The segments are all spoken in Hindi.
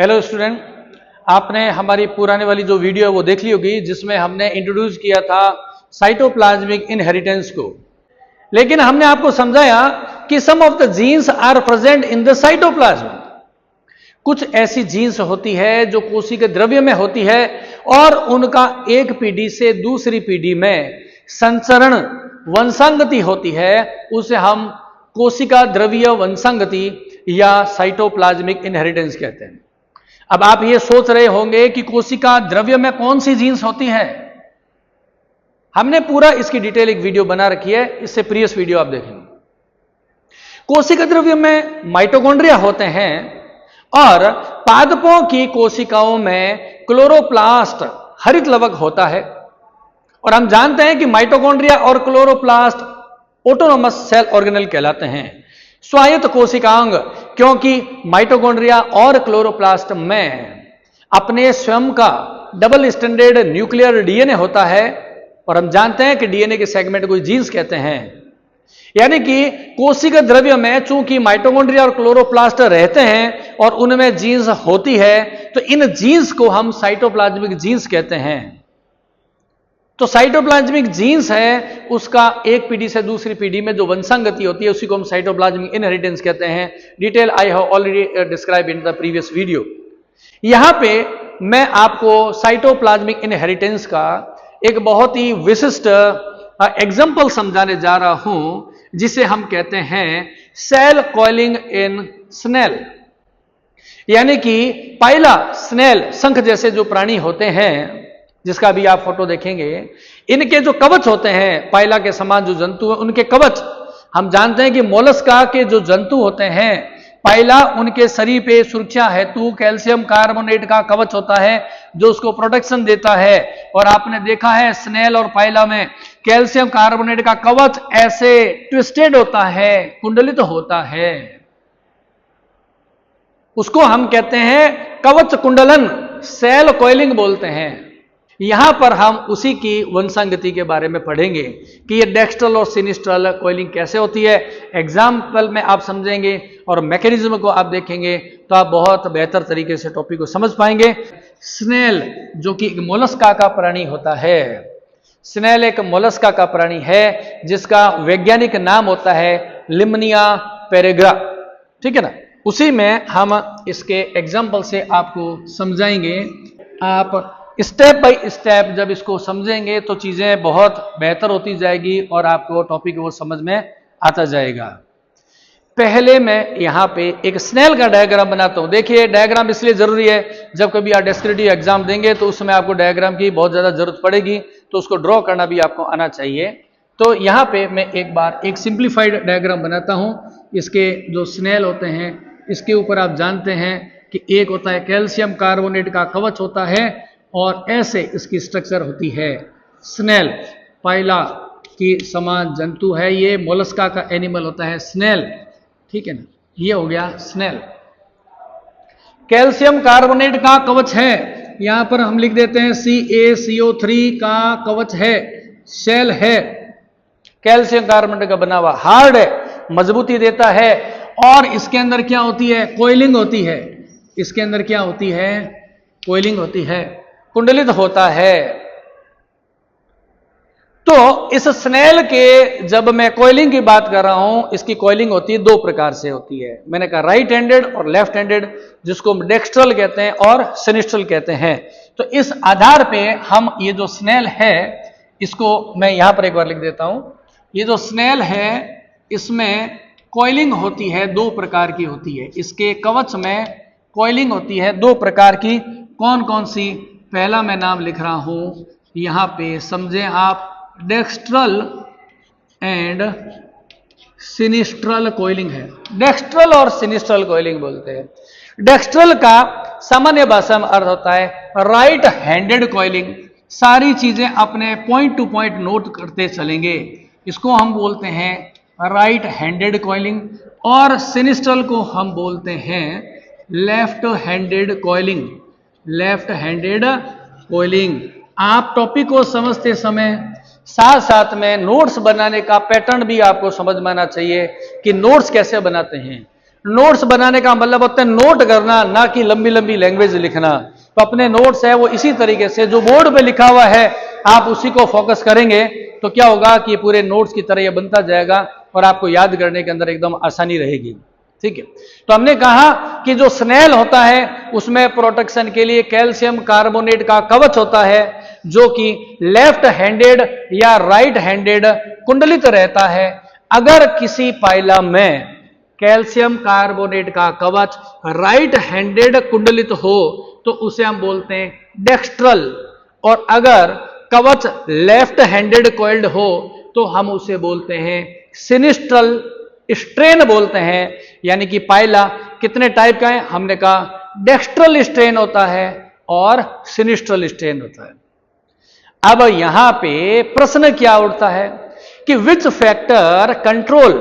हेलो स्टूडेंट, आपने हमारी पुराने वाली जो वीडियो है वो देख ली होगी, जिसमें हमने इंट्रोड्यूस किया था साइटोप्लाज्मिक इनहेरिटेंस को। लेकिन हमने आपको समझाया कि some of the genes are present in the cytoplasm. कुछ ऐसी जीन्स होती है जो कोशिका द्रव्य में होती है और उनका एक पीढ़ी से दूसरी पीढ़ी में संचरण वंशांगति होती है, उसे हम कोशिका द्रव्य वंशांगति या साइटोप्लाज्मिक इनहेरिटेंस कहते हैं। अब आप ये सोच रहे होंगे कि कोशिका द्रव्य में कौन सी जीन्स होती है। हमने पूरा इसकी डिटेल एक वीडियो बना रखी है, इससे प्रीवियस वीडियो आप देखेंगे। कोशिका द्रव्य में माइटोकॉन्ड्रिया होते हैं और पादपों की कोशिकाओं में क्लोरोप्लास्ट हरित लवक होता है। और हम जानते हैं कि माइटोकॉन्ड्रिया और क्लोरोप्लास्ट ऑटोनोमस सेल ऑर्गेनेल कहलाते हैं, स्वायत्त कोशिकांग, क्योंकि माइटोकॉन्ड्रिया और क्लोरोप्लास्ट में अपने स्वयं का डबल स्टैंडर्ड न्यूक्लियर डीएनए होता है और हम जानते हैं कि डीएनए के सेगमेंट को जीन्स कहते हैं। यानी कि कोशिका द्रव्य में चूंकि माइटोकॉन्ड्रिया और क्लोरोप्लास्ट रहते हैं और उनमें जीन्स होती है, तो इन जीन्स को हम साइटोप्लाज्मिक जीन्स कहते हैं। तो साइटोप्लाज्मिक जीन्स है, उसका एक पीढ़ी से दूसरी पीढ़ी में जो वंशांगति होती है उसी को हम साइटोप्लाज्मिक इनहेरिटेंस कहते हैं। Detail I have already describe in the previous video. यहां पे मैं आपको साइटोप्लाज्मिक इनहेरिटेंस का एक बहुत ही विशिष्ट एग्जांपल समझाने जा रहा हूं, जिसे हम कहते हैं सेल कॉइलिंग इन स्नेल। यानी कि पहला स्नेल, शंख जैसे जो प्राणी होते हैं, जिसका भी आप फोटो देखेंगे, इनके जो कवच होते हैं, पाइला के समान जो जंतु है उनके कवच, हम जानते हैं कि मोलस्का के जो जंतु होते हैं, पाइला उनके शरीर पे सुरक्षा हेतु कैल्शियम कार्बोनेट का कवच होता है जो उसको प्रोटेक्शन देता है। और आपने देखा है स्नेल और पाइला में कैल्शियम कार्बोनेट का कवच ऐसे ट्विस्टेड होता है, कुंडलित होता है, उसको हम कहते हैं कवच कुंडलन, सेल कॉइलिंग बोलते हैं। यहां पर हम उसी की वंशांगति के बारे में पढ़ेंगे कि ये डेक्स्ट्रल और सिनिस्ट्रल कॉइलिंग कैसे होती है। एग्जाम्पल में आप समझेंगे और मैकेनिज्म को आप देखेंगे तो आप बहुत बेहतर तरीके से टॉपिक को समझ पाएंगे। स्नेल जो कि एक मोलस्का का प्राणी होता है, स्नेल एक मोलस्का का प्राणी है जिसका वैज्ञानिक नाम होता है लिमनिया पेरेग्रा, ठीक है ना। उसी में हम इसके एग्जाम्पल से आपको समझाएंगे। आप स्टेप बाय स्टेप जब इसको समझेंगे तो चीजें बहुत बेहतर होती जाएगी और आपको टॉपिक वो समझ में आता जाएगा। पहले मैं यहां पे एक स्नेल का डायग्राम बनाता हूं। देखिए, डायग्राम इसलिए जरूरी है, जब कभी आप डिस्क्रिप्टिव एग्जाम देंगे तो उसमें आपको डायग्राम की बहुत ज्यादा जरूरत पड़ेगी, तो उसको ड्रॉ करना भी आपको आना चाहिए। तो यहां पे मैं एक बार एक सिंप्लीफाइड डायग्राम बनाता हूं। इसके जो स्नेल होते हैं, इसके ऊपर आप जानते हैं कि एक होता है कैल्शियम कार्बोनेट का कवच होता है और ऐसे इसकी स्ट्रक्चर होती है। स्नेल पाइला की समान जंतु है, ये मोलस्का का एनिमल होता है स्नेल, ठीक है ना। ये हो गया स्नेल। कैल्शियम कार्बोनेट का कवच है, यहां पर हम लिख देते हैं CaCO3 का कवच है, शेल है, कैल्शियम कार्बोनेट का बना हुआ, हार्ड है, मजबूती देता है। और इसके अंदर क्या होती है, कॉइलिंग होती है। इसके अंदर क्या होती है, कॉइलिंग होती है, कुंडलित होता है। तो इस स्नेल के जब मैं कॉइलिंग की बात कर रहा हूं, इसकी कॉइलिंग होती है दो प्रकार से होती है। मैंने कहा राइट हैंडेड और लेफ्ट हैंडेड, जिसको हम डेक्स्ट्रल कहते हैं और सिनिस्ट्रल कहते हैं। तो इस आधार पे हम ये जो स्नेल है, इसको मैं यहां पर एक बार लिख देता हूं। ये जो स्नेल है इसमें कॉइलिंग होती है, दो प्रकार की होती है। इसके कवच में कॉइलिंग होती है दो प्रकार की। कौन कौन सी? पहला मैं नाम लिख रहा हूं यहां पे, समझें आप, डेक्स्ट्रल एंड सिनिस्ट्रल कॉइलिंग है। डेक्स्ट्रल और सिनिस्ट्रल कॉइलिंग बोलते हैं। डेक्स्ट्रल का सामान्य भाषा में अर्थ होता है राइट हैंडेड कॉइलिंग, सारी चीजें अपने पॉइंट टू पॉइंट नोट करते चलेंगे, इसको हम बोलते हैं राइट हैंडेड कॉइलिंग। और सिनिस्ट्रल को हम बोलते हैं left handed coiling, left handed coiling. आप टॉपिक को समझते समय साथ साथ में नोट्स बनाने का पैटर्न भी आपको समझ में आना चाहिए कि नोट्स कैसे बनाते हैं। नोट्स बनाने का मतलब होता है नोट करना, ना कि लंबी लंबी लैंग्वेज लिखना। तो अपने नोट्स है वो इसी तरीके से जो बोर्ड पे लिखा हुआ है आप उसी को फोकस करेंगे तो क्या होगा कि पूरे नोट्स की तरह ये बनता जाएगा और आपको याद करने के अंदर एकदम आसानी रहेगी। ठीक है, तो हमने कहा कि जो स्नेल होता है उसमें प्रोटेक्शन के लिए कैल्शियम कार्बोनेट का कवच होता है जो कि लेफ्ट हैंडेड या राइट हैंडेड कुंडलित रहता है। अगर किसी पाइलम में कैल्शियम कार्बोनेट का कवच राइट हैंडेड कुंडलित हो तो उसे हम बोलते हैं डेक्स्ट्रल, और अगर कवच लेफ्ट हैंडेड कॉइल्ड हो तो हम उसे बोलते हैं सिनिस्ट्रल स्ट्रेन बोलते हैं। यानी कि पाइला कितने टाइप का है, हमने कहा डेक्स्ट्रल स्ट्रेन होता है और सिनिस्ट्रल स्ट्रेन होता है। अब यहां पे प्रश्न क्या उठता है कि which factor control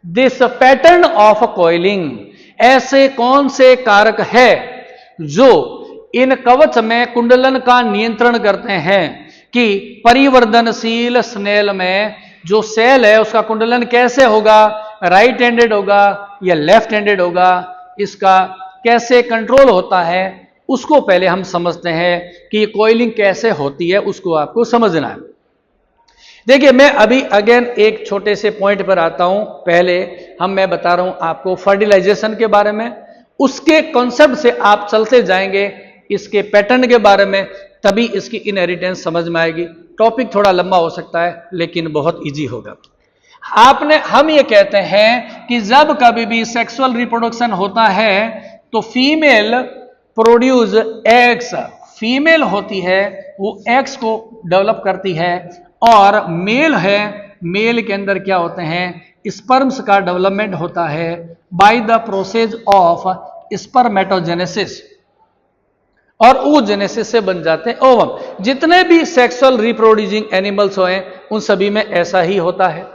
this pattern of coiling, ऐसे कौन से कारक है जो इन कवच में कुंडलन का नियंत्रण करते हैं कि परिवर्तनशील स्नेल में जो सेल है उसका कुंडलन कैसे होगा, राइट हैंडेड होगा या लेफ्ट हैंडेड होगा, इसका कैसे कंट्रोल होता है उसको पहले हम समझते हैं कि कॉइलिंग कैसे होती है, उसको आपको समझना है। देखिए मैं अभी अगेन एक छोटे से पॉइंट पर आता हूं। पहले मैं बता रहा हूं आपको फर्टिलाइजेशन के बारे में, उसके कॉन्सेप्ट से आप चलते जाएंगे इसके पैटर्न के बारे में, तभी इसकी इनहेरिटेंस समझ में आएगी। टॉपिक थोड़ा लंबा हो सकता है लेकिन बहुत इजी होगा। हम ये कहते हैं कि जब कभी भी सेक्सुअल रिप्रोडक्शन होता है तो फीमेल प्रोड्यूस एग्स, फीमेल होती है वो एग्स को डेवलप करती है, और मेल है, मेल के अंदर क्या होते हैं स्पर्म्स का डेवलपमेंट होता है by the process of spermatogenesis, और oogenesis से बन जाते हैं ओवम। जितने भी सेक्सुअल रिप्रोड्यूसिंग एनिमल्स हैं उन सभी में ऐसा ही होता है।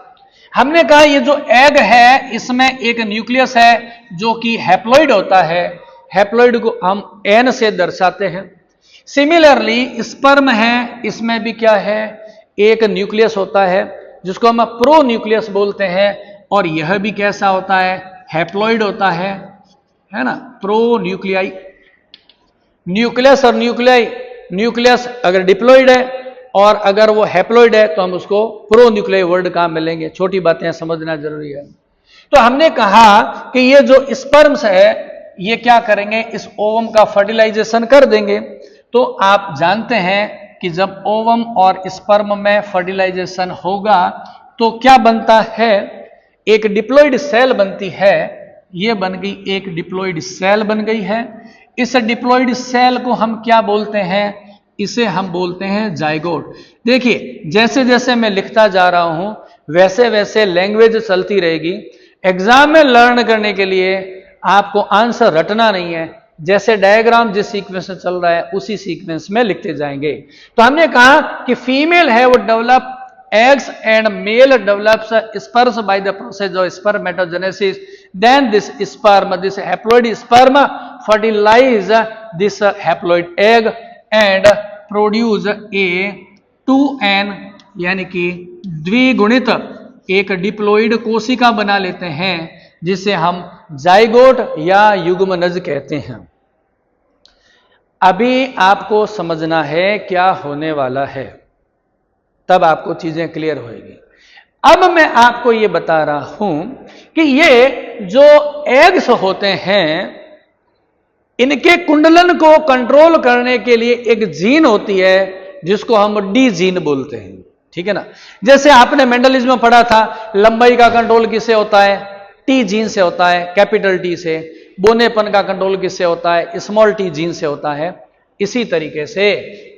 हमने कहा ये जो एग है इसमें एक न्यूक्लियस है जो कि हैप्लॉइड होता है, हैप्लॉइड को हम एन से दर्शाते हैं। सिमिलरली स्पर्म है, इसमें भी क्या है एक न्यूक्लियस होता है जिसको हम प्रो न्यूक्लियस बोलते हैं, और यह भी कैसा होता है हैप्लॉइड होता है ना, प्रो न्यूक्लियाई। न्यूक्लियस और न्यूक्लियाई, न्यूक्लियस अगर डिप्लॉइड है और अगर वो हैप्लॉइड है तो हम उसको प्रो न्यूक्लियाई वर्ड कहां मिलेंगे, छोटी बातें समझना जरूरी है। तो हमने कहा कि ये जो स्पर्म्स है ये क्या करेंगे, इस ओवम का फर्टिलाइजेशन कर देंगे। तो आप जानते हैं कि जब ओवम और स्पर्म में फर्टिलाइजेशन होगा तो क्या बनता है, एक डिप्लॉइड सेल बनती है। ये बन गई एक डिप्लॉइड सेल बन गई है। इस डिप्लॉइड सेल को हम क्या बोलते हैं, इसे हम बोलते हैं जाइगोट। देखिए जैसे जैसे मैं लिखता जा रहा हूं वैसे वैसे लैंग्वेज चलती रहेगी। एग्जाम में लर्न करने के लिए आपको आंसर रटना नहीं है, जैसे डायग्राम जिस सीक्वेंस में चल रहा है उसी सीक्वेंस में लिखते जाएंगे। तो हमने कहा कि फीमेल है वो develop eggs and male develops sperms by the process of spermatogenesis. Then this haploid sperm fertilize this haploid egg and produce a 2n यानी कि द्विगुणित एक डिप्लॉइड कोशिका बना लेते हैं जिसे हम जाइगोट या युग्मनज कहते हैं। अभी आपको समझना है क्या होने वाला है, तब आपको चीजें क्लियर होएगी। अब मैं आपको यह बता रहा हूं कि ये जो एग्स होते हैं इनके कुंडलन को कंट्रोल करने के लिए एक जीन होती है जिसको हम डी जीन बोलते हैं, ठीक है ना। जैसे आपने मेंडलिज्म में पढ़ा था लंबाई का कंट्रोल किससे होता है, टी जीन से होता है, कैपिटल टी से। बोनेपन का कंट्रोल किससे होता है, स्मॉल टी जीन से होता है। इसी तरीके से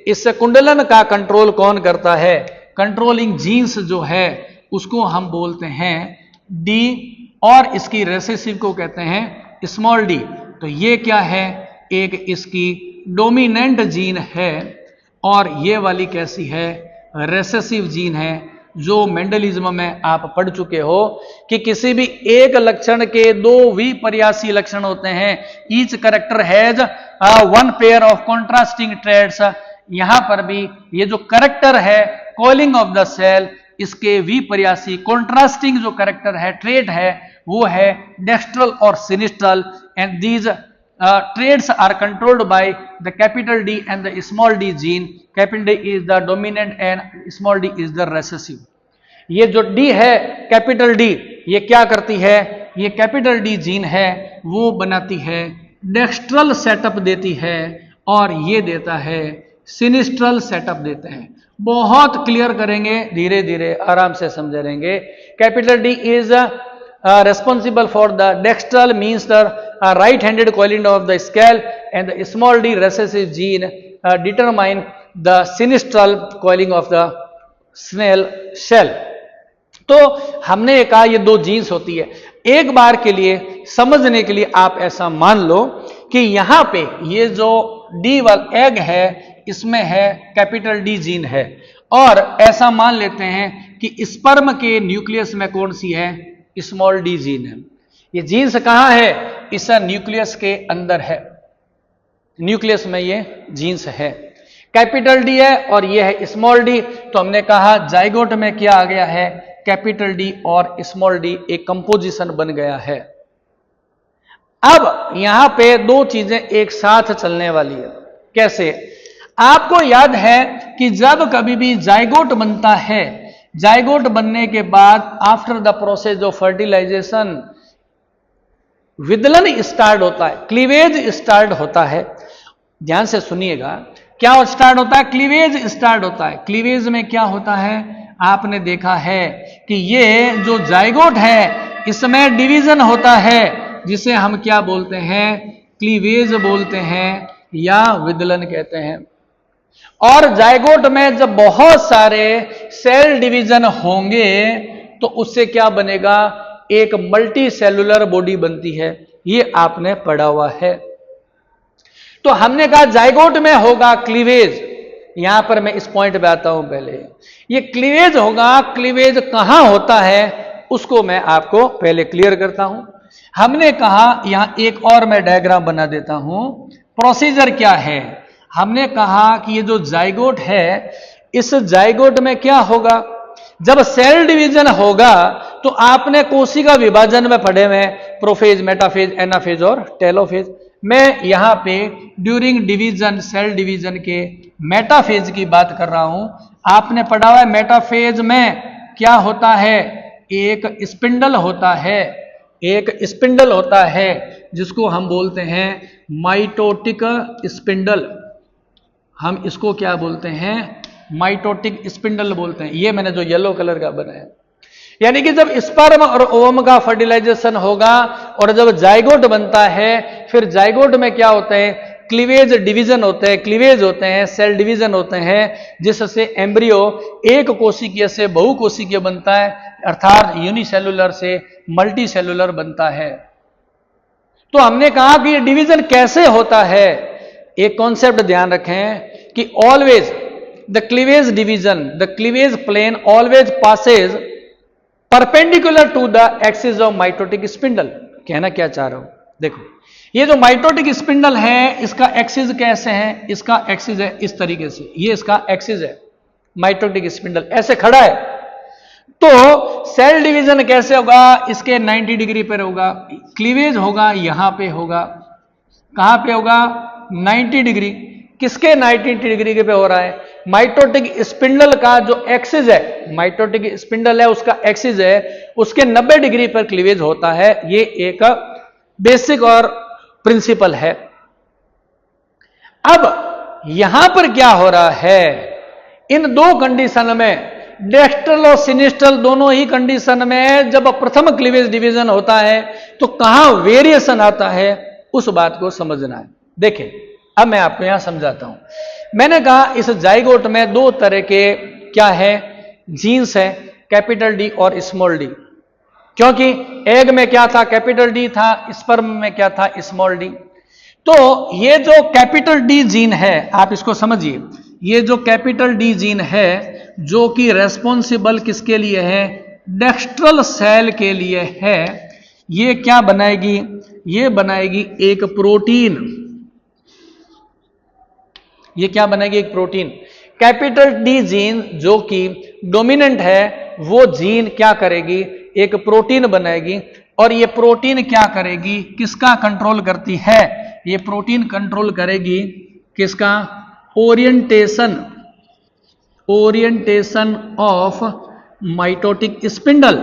इस कुंडलन का कंट्रोल कौन करता है, कंट्रोलिंग जीन्स जो है उसको हम बोलते हैं डी, और इसकी रेसेसिव को कहते हैं स्मॉल डी। तो ये क्या है, एक इसकी डोमिनेंट जीन है और ये वाली कैसी है, रेसेसिव जीन है। जो मेंडलिज्म में आप पढ़ चुके हो कि किसी भी एक लक्षण के दो विपर्यासी लक्षण होते हैं, each character has one pair of contrasting traits. यहां पर भी ये जो कैरेक्टर है कॉलिंग ऑफ द सेल, इसके विपर्यासी कॉन्ट्रास्टिंग जो कैरेक्टर है, ट्रेट है, वो है डेक्स्ट्रल और sinistral, and these traits are controlled by the capital D and the small d gene. Capital D is the dominant and small d is the recessive. ये जो D है कैपिटल D, ये क्या करती है, ये कैपिटल D जीन है वो बनाती है डेक्स्ट्रल सेटअप देती है, और ये देता है सिनिस्ट्रल सेटअप देते हैं। बहुत क्लियर करेंगे, धीरे धीरे आराम से समझ लेंगे। Capital D is responsible for the dextral, means the right-handed coiling of the scale, and the small d recessive gene determine the sinistral coiling of the snail shell. तो हमने कहा ये दो जीन्स होती है। एक बार के लिए समझने के लिए आप ऐसा मान लो कि यहां पे ये जो डी वाला एग है इसमें है कैपिटल डी जीन है, और ऐसा मान लेते हैं कि स्पर्म के न्यूक्लियस में कौन सी है, स्मॉल डी जीन है। ये जीन्स कहां है, इस न्यूक्लियस के अंदर है, न्यूक्लियस में ये जीन्स है। कैपिटल डी है और ये है स्मॉल डी। तो हमने कहा जाइगोट में क्या आ गया है, कैपिटल डी और स्मॉल डी एक कंपोजिशन बन गया है। अब यहां पे दो चीजें एक साथ चलने वाली है। कैसे, आपको याद है कि जब कभी भी जाइगोट बनता है, जाइगोट बनने के बाद after the process of fertilization विदलन स्टार्ट होता है, क्लीवेज स्टार्ट होता है। ध्यान से सुनिएगा, क्या स्टार्ट होता है, क्लीवेज स्टार्ट होता है। क्लीवेज में क्या होता है, आपने देखा है कि ये जो जाइगोट है इसमें डिवीजन होता है, जिसे हम क्या बोलते हैं, क्लीवेज बोलते हैं या विदलन कहते हैं। और जाइगोट में जब बहुत सारे सेल डिवीजन होंगे तो उससे क्या बनेगा, एक मल्टी सेलुलर बॉडी बनती है। ये आपने पढ़ा हुआ है। तो हमने कहा जाइगोट में होगा क्लीवेज। यहां पर मैं इस पॉइंट पे आता हूं, पहले ये क्लीवेज होगा। क्लीवेज कहां होता है उसको मैं आपको पहले क्लियर करता हूं। हमने कहा, यहां एक और मैं डायग्राम बना देता हूं। प्रोसीजर क्या है, हमने कहा कि ये जो जाइगोट है, इस जाइगोट में क्या होगा, जब सेल डिवीजन होगा तो आपने कोशिका विभाजन में पढ़े हुए प्रोफेज, मेटाफेज, एनाफेज और टेलोफेज। मैं यहां पे ड्यूरिंग डिवीजन, सेल डिवीजन के मेटाफेज की बात कर रहा हूं। आपने पढ़ा हुआ है मेटाफेज में क्या होता है, एक स्पिंडल होता है, एक स्पिंडल होता है जिसको हम बोलते हैं माइटोटिक स्पिंडल। हम इसको क्या बोलते हैं, माइटोटिक स्पिंडल बोलते हैं। ये मैंने जो येलो कलर का बनाया, यानी कि जब स्पर्म और ओवम का फर्टिलाइजेशन होगा और जब जाइगोट बनता है, फिर जाइगोट में क्या होते हैं, क्लीवेज डिवीजन होते हैं, क्लीवेज होते हैं, सेल डिवीजन होते हैं, जिससे एम्ब्रियो एक कोशिकीय से बहुकोशिकीय बनता है, अर्थात यूनिसेलुलर से मल्टी सेलुलर बनता है। तो हमने कहा कि ये डिवीजन कैसे होता है। एक कॉन्सेप्ट ध्यान रखें कि always the cleavage division, the cleavage plane always passes perpendicular to the axis of mitotic spindle. कहना क्या चाह रहा हूं, देखो ये जो माइटोटिक स्पिंडल है इसका एक्सिस कैसे है, इसका एक्सिस है इस तरीके से, ये इसका एक्सिस है, माइटोटिक स्पिंडल ऐसे खड़ा है। तो सेल डिवीजन कैसे होगा, इसके 90 डिग्री पर होगा, क्लीवेज होगा यहां पे होगा, कहां पे होगा, 90 डिग्री। किसके 90 डिग्री के पे हो रहा है, माइटोटिक स्पिंडल का जो एक्सिस है, माइटोटिक स्पिंडल है उसका एक्सिस है, उसके 90 डिग्री पर क्लीवेज होता है। ये एक बेसिक और प्रिंसिपल है। अब यहां पर क्या हो रहा है, इन दो कंडीशन में, डेक्स्ट्रल और सिनिस्ट्रल दोनों ही कंडीशन में जब प्रथम क्लीवेज डिवीजन होता है तो कहां वेरिएशन आता है, उस बात को समझना है। देखें, अब मैं आपको यहां समझाता हूं। मैंने कहा इस जाइगोट में दो तरह के क्या है, जीन्स है, कैपिटल डी और स्मॉल डी। क्योंकि एग में क्या था, कैपिटल डी था, स्पर्म में क्या था, स्मॉल डी। तो ये जो कैपिटल डी जीन है, आप इसको समझिए, ये जो कैपिटल डी जीन है जो कि रेस्पॉन्सिबल किसके लिए है, डेक्स्ट्रल सेल के लिए है, ये क्या बनाएगी, ये बनाएगी एक प्रोटीन। ये क्या बनेगी, एक प्रोटीन। कैपिटल डी जीन जो कि डोमिनेंट है, वो जीन क्या करेगी, एक प्रोटीन बनाएगी। और ये प्रोटीन क्या करेगी, किसका कंट्रोल करती है, ये प्रोटीन कंट्रोल करेगी किसका, orientation of mitotic spindle,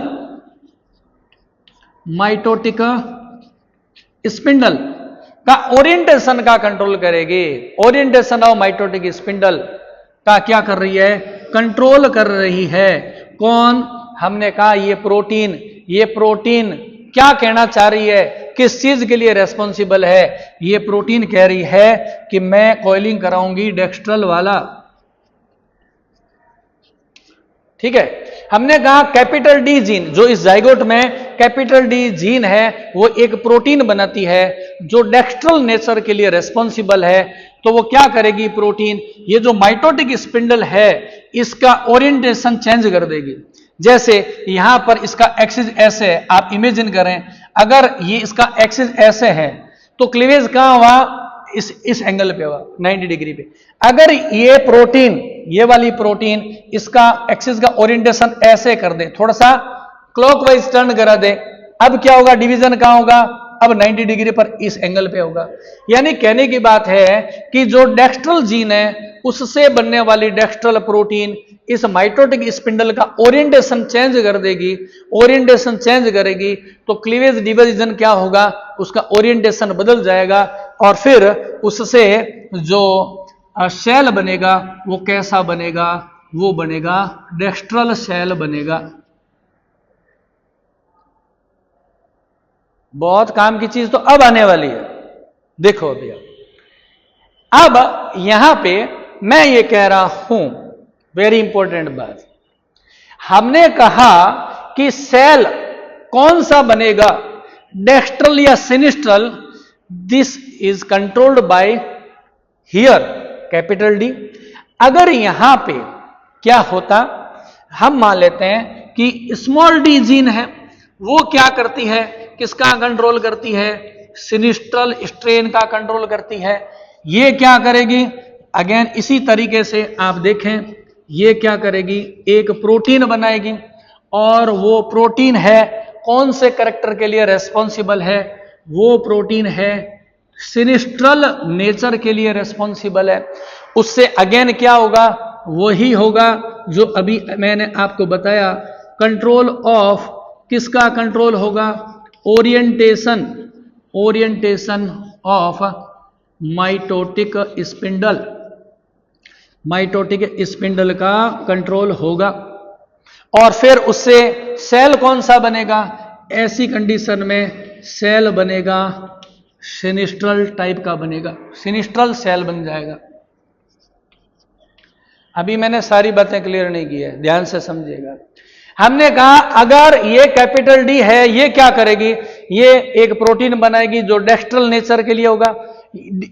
mitotic spindle का ओरिएंटेशन का कंट्रोल करेगी। ओरिएंटेशन ऑफ माइटोटिक स्पिंडल का क्या कर रही है, कंट्रोल कर रही है। कौन, हमने कहा ये प्रोटीन क्या कहना चाह रही है, किस चीज के लिए रेस्पॉन्सिबल है, ये प्रोटीन कह रही है कि मैं कॉइलिंग कराऊंगी डेक्स्ट्रल वाला। ठीक है, हमने कहा कैपिटल डी जीन जो इस जाइगोट में कैपिटल डी जीन है वो एक प्रोटीन बनाती है जो डेक्स्ट्रल नेचर के लिए रेस्पॉन्सिबल है। तो वो क्या करेगी प्रोटीन, ये जो माइटोटिक स्पिंडल है इसका ओरिएंटेशन चेंज कर देगी। जैसे यहां पर इसका एक्सिस ऐसे है, आप इमेजिन करें अगर ये इसका एक्सिस ऐसे है तो क्लीवेज कहां हुआ, इस एंगल पे हुआ 90 डिग्री पे। अगर ये प्रोटीन, ये वाली प्रोटीन इसका एक्सिस का ओरिएंटेशन ऐसे कर दे, थोड़ा सा क्लॉकवाइज टर्न करा दे, अब क्या होगा, डिवीजन कहां होगा, अब 90 डिग्री पर इस एंगल पे होगा। यानी कहने की बात है कि जो डेक्स्ट्रल जीन है उससे बनने वाली डेक्स्ट्रल प्रोटीन इस माइटोटिक स्पिंडल का ओरिएंटेशन चेंज कर देगी। ओरिएंटेशन चेंज करेगी तो क्लीवेज डिवीजन क्या होगा, उसका ओरिएंटेशन बदल जाएगा और फिर उससे जो सेल बनेगा वो कैसा बनेगा, वो बनेगा डेक्स्ट्रल सेल बनेगा। बहुत काम की चीज तो अब आने वाली है, देखो भैया। अब यहां पे मैं ये कह रहा हूं, वेरी इंपॉर्टेंट बात, हमने कहा कि सेल कौन सा बनेगा, डेक्स्ट्रल या sinistral, this is controlled by here capital D. अगर यहां पे क्या होता, हम मान लेते हैं कि स्मॉल डी जीन है, वो क्या करती है, किसका कंट्रोल करती है, सिनिस्ट्रल स्ट्रेन का कंट्रोल करती है। ये क्या करेगी, अगेन इसी तरीके से आप देखें, ये क्या करेगी, एक प्रोटीन बनाएगी और वो प्रोटीन है कौन से कैरेक्टर के लिए रेस्पॉन्सिबल है, वो प्रोटीन है सिनिस्ट्रल नेचर के लिए रेस्पॉन्सिबल है। उससे अगेन क्या होगा, वही होगा जो अभी मैंने आपको बताया, कंट्रोल ऑफ, किसका कंट्रोल होगा, orientation of mitotic spindle, mitotic spindle का कंट्रोल होगा। और फिर उससे सेल कौन सा बनेगा, ऐसी कंडीशन में सेल बनेगा सिनिस्ट्रल टाइप का बनेगा, सिनिस्ट्रल सेल बन जाएगा। अभी मैंने सारी बातें क्लियर नहीं की है, ध्यान से समझिएगा। हमने कहा अगर ये कैपिटल डी है, ये क्या करेगी, ये एक प्रोटीन बनाएगी जो डेक्स्ट्रल नेचर के लिए होगा।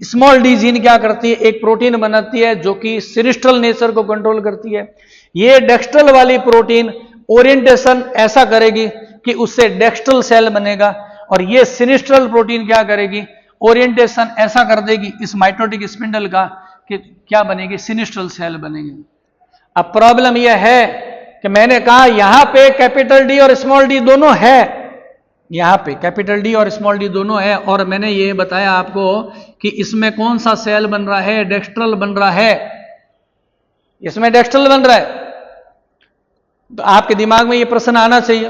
स्मॉल डी जीन क्या करती है, एक प्रोटीन बनाती है जो कि सिनिस्ट्रल नेचर को कंट्रोल करती है। ये डेक्स्ट्रल वाली प्रोटीन ओरिएंटेशन ऐसा करेगी कि उससे डेक्स्ट्रल सेल बनेगा, और ये सिनिस्ट्रल प्रोटीन क्या करेगी, ओरिएंटेशन ऐसा कर देगी इस माइटोटिक स्पिंडल का कि क्या बनेगी, सिनिस्ट्रल सेल बनेगी। अब प्रॉब्लम यह है कि मैंने कहा यहां पे कैपिटल डी और स्मॉल डी दोनों है, यहां पे कैपिटल डी और स्मॉल डी दोनों है, और मैंने ये बताया आपको कि इसमें कौन सा सेल बन रहा है, डेक्स्ट्रल बन रहा है, इसमें डेक्स्ट्रल बन रहा है। तो आपके दिमाग में ये प्रश्न आना चाहिए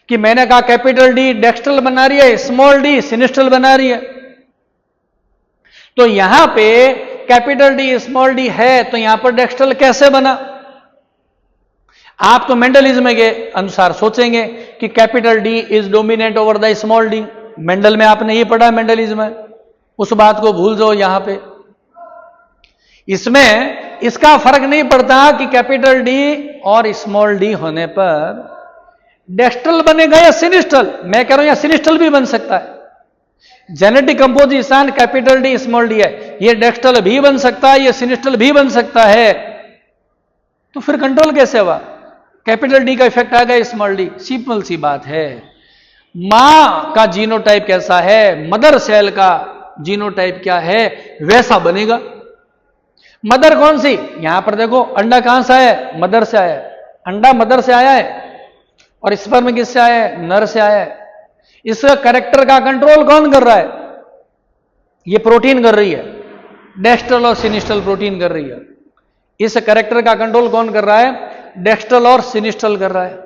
कि मैंने कहा कैपिटल डी डेक्स्ट्रल बना रही है, स्मॉल डी सिनिस्ट्रल बना रही है, तो यहां पे कैपिटल डी स्मॉल डी है तो यहां पर डेक्स्ट्रल कैसे बना। आप तो मेंडलिज्म के अनुसार सोचेंगे कि capital D is dominant over the small D, Mendel में आपने ये पढ़ा, मेंडलिज्म है, उस बात को भूल जाओ। यहां पे इसमें इसका फर्क नहीं पड़ता कि कैपिटल डी और स्मॉल डी होने पर डेक्स्ट्रल बनेगा या सिनिस्ट्रल। मैं कह रहा हूं या सिनिस्ट्रल भी बन सकता है, genetic composition capital D small D है, ये डेक्स्ट्रल भी बन सकता है, ये सिनिस्ट्रल भी बन सकता है। तो फिर कंट्रोल कैसे हुआ, कैपिटल डी का इफेक्ट आ गया स्मॉल डी, सिंपल सी बात है। मां का जीनोटाइप कैसा है, मदर सेल का जीनोटाइप क्या है, वैसा बनेगा। मदर कौन सी, यहां पर देखो अंडा कहां से आया है, मदर से आया है, अंडा मदर से आया है, और स्पर्म किससे आया है, नर से आया है। इस कैरेक्टर का कंट्रोल कौन कर रहा है? ये प्रोटीन कर रही है, डेक्स्ट्रल और सिनिस्ट्रल प्रोटीन कर रही है। इस कैरेक्टर का कंट्रोल कौन कर रहा है? डेक्स्ट्रल और सिनिस्ट्रल कर रहा है।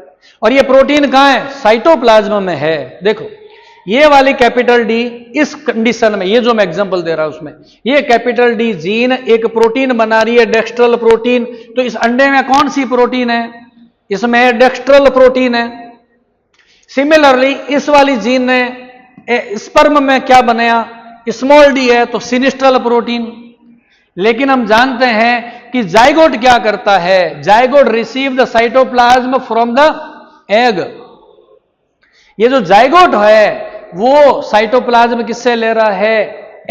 और ये प्रोटीन कहां है? साइटोप्लाज्म में है। देखो ये वाली कैपिटल डी इस कंडीशन में, ये जो मैं एग्जांपल दे रहा हूं उसमें, ये कैपिटल डी जीन एक प्रोटीन बना रही है, डेक्स्ट्रल प्रोटीन। तो इस अंडे में कौन सी प्रोटीन है? इसमें डेक्स्ट्रल प्रोटीन है। सिमिलरली इस वाली जीन ने स्पर्म में क्या बनाया? स्मॉल डी है, तो सिनिस्ट्रल प्रोटीन। लेकिन हम जानते हैं कि जाइगोट क्या करता है? Zygote receive the cytoplasm from the egg. ये जो जाइगोट है वो साइटोप्लाज्म किससे ले रहा है?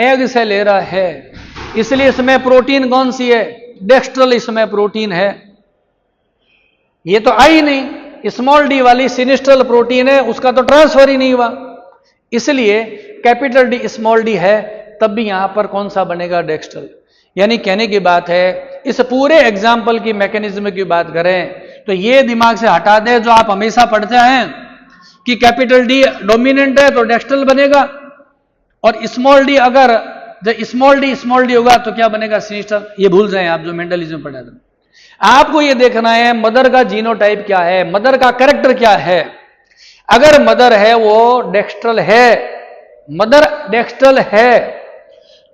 एग से ले रहा है। इसलिए इसमें प्रोटीन कौन सी है? डेक्स्ट्रल इसमें प्रोटीन है। ये तो आई नहीं, स्मॉल डी वाली सिनिस्ट्रल प्रोटीन है, उसका तो ट्रांसफर ही नहीं हुआ। इसलिए कैपिटल डी स्मॉल डी है, तब भी यहां पर कौन सा बनेगा? डेक्स्ट्रल। यानी कहने की बात है, इस पूरे एग्जाम्पल की मैकेनिज्म की बात करें तो ये दिमाग से हटा दें जो आप हमेशा पढ़ते हैं कि कैपिटल डी डोमिनेंट है तो डेक्स्ट्रल बनेगा, और स्मॉल डी अगर स्मॉल डी होगा तो क्या बनेगा? सिनिस्ट्रल। ये भूल जाएं आप जो मेंडलिज्म पढ़ा था। आपको ये देखना है मदर का जीनोटाइप क्या है, मदर का कैरेक्टर क्या है। अगर मदर है वो डेक्स्ट्रल है, मदर डेक्स्ट्रल है,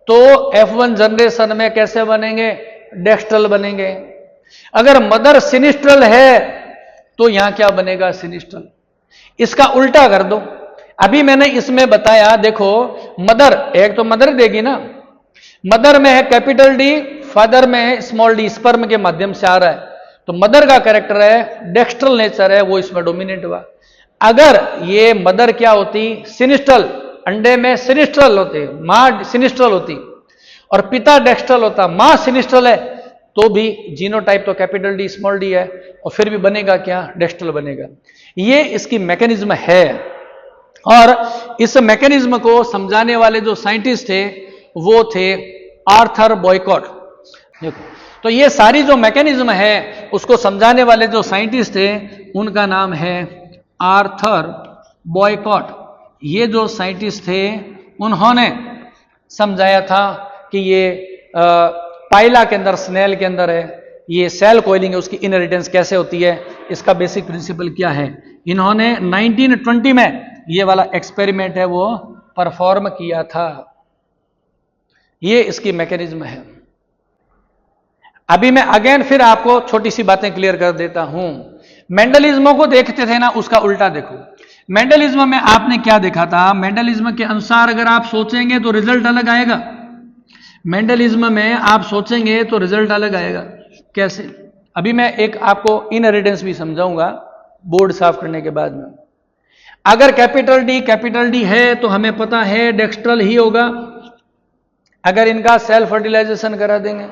तो F1 जनरेशन में कैसे बनेंगे? डेक्स्ट्रल बनेंगे। अगर मदर सिनिस्ट्रल है तो यहां क्या बनेगा? सिनिस्ट्रल। इसका उल्टा कर दो। अभी मैंने इसमें बताया, देखो मदर, एक तो मदर देगी ना, मदर में है कैपिटल डी, फादर में है स्मॉल डी, स्पर्म के माध्यम से आ रहा है, तो मदर का कैरेक्टर है डेक्स्ट्रल नेचर है, वो इसमें डोमिनेट हुआ। अगर ये मदर क्या होती? सिनिस्ट्रल, अंडे में सिनिस्ट्रल होते, मां सिनिस्ट्रल होती और पिता डेक्स्ट्रल होता, मां सिनिस्ट्रल है, तो भी जीनोटाइप तो कैपिटल डी स्मॉल डी है, और फिर भी बनेगा क्या? डेक्स्ट्रल बनेगा। ये इसकी मैकेनिज्म है। और इस मैकेनिज्म को समझाने वाले जो साइंटिस्ट थे वो थे आर्थर बॉयकॉट। देखो तो ये सारी जो मैकेनिज्म है उसको समझाने वाले जो साइंटिस्ट थे उनका नाम है आर्थर बॉयकॉट। ये जो साइंटिस्ट थे उन्होंने समझाया था कि ये पाइला के अंदर, स्नेल के अंदर है, ये सेल कॉइलिंग है, उसकी इनहेरिटेंस कैसे होती है, इसका बेसिक प्रिंसिपल क्या है। इन्होंने 1920 में ये वाला एक्सपेरिमेंट है वो परफॉर्म किया था। ये इसकी मैकेनिज्म है। अभी मैं अगेन फिर आपको छोटी सी बातें क्लियर कर देता हूं। मेंडलिज्म को देखते थे ना, उसका उल्टा देखो। मेंडलिज्म में आपने क्या देखा था? मेंडलिज्म के अनुसार अगर आप सोचेंगे तो रिजल्ट अलग आएगा। मेंडलिज्म में आप सोचेंगे तो रिजल्ट अलग आएगा। कैसे? अभी मैं एक आपको इनहेरिटेंस भी समझाऊंगा बोर्ड साफ करने के बाद में। अगर कैपिटल डी है तो हमें पता है डेक्स्ट्रल ही होगा। अगर इनका सेल्फ फर्टिलाइजेशन करा देंगे,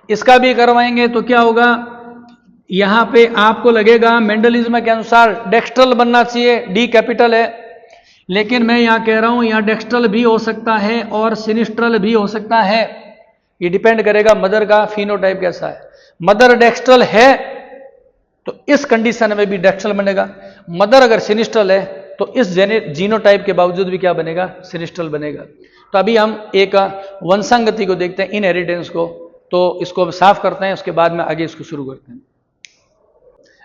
इसका भी करवाएंगे, तो क्या होगा? यहां पे आपको लगेगा मेंडलिज्म के अनुसार डेक्स्ट्रल बनना चाहिए, डी कैपिटल है, लेकिन मैं यहां कह रहा हूं यहां डेक्स्ट्रल भी हो सकता है और सिनिस्ट्रल भी हो सकता है। ये डिपेंड करेगा मदर का फिनोटाइप कैसा है। मदर डेक्स्ट्रल है तो इस कंडीशन में भी डेक्स्ट्रल बनेगा। मदर अगर सिनिस्ट्रल है तो इस जीनोटाइप के बावजूद भी क्या बनेगा? सिनिस्ट्रल बनेगा। तो अभी हम एक वंशांगति को देखते हैं, इनहेरिटेंस को, तो इसको साफ करते हैं, उसके बाद में आगे इसको शुरू करते हैं।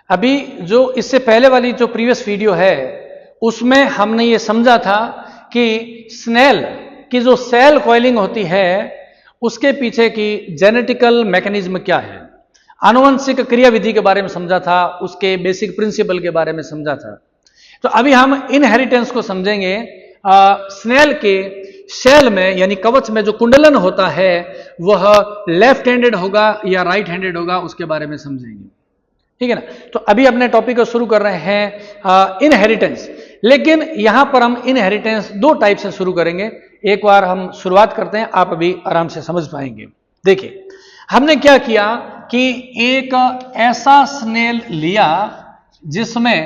अभी जो इससे पहले वाली जो प्रीवियस वीडियो है उसमें हमने ये समझा था कि स्नेल की जो सेल कॉइलिंग होती है उसके पीछे की जेनेटिकल मैकेनिज्म क्या है, आनुवंशिक क्रियाविधि के बारे में समझा था, उसके बेसिक प्रिंसिपल के बारे में समझा था। तो अभी हम इनहेरिटेंस को समझेंगे। स्नेल के सेल में यानी कवच में जो कुंडलन होता है वह लेफ्ट हैंडेड होगा या राइट हैंडेड होगा, उसके बारे में समझेंगे। ठीक है ना? तो अभी अपने टॉपिक को शुरू कर रहे हैं इनहेरिटेंस। लेकिन यहां पर हम इनहेरिटेंस दो टाइप से शुरू करेंगे। एक बार हम शुरुआत करते हैं, आप अभी आराम से समझ पाएंगे। देखिए हमने क्या किया कि एक ऐसा स्नेल लिया जिसमें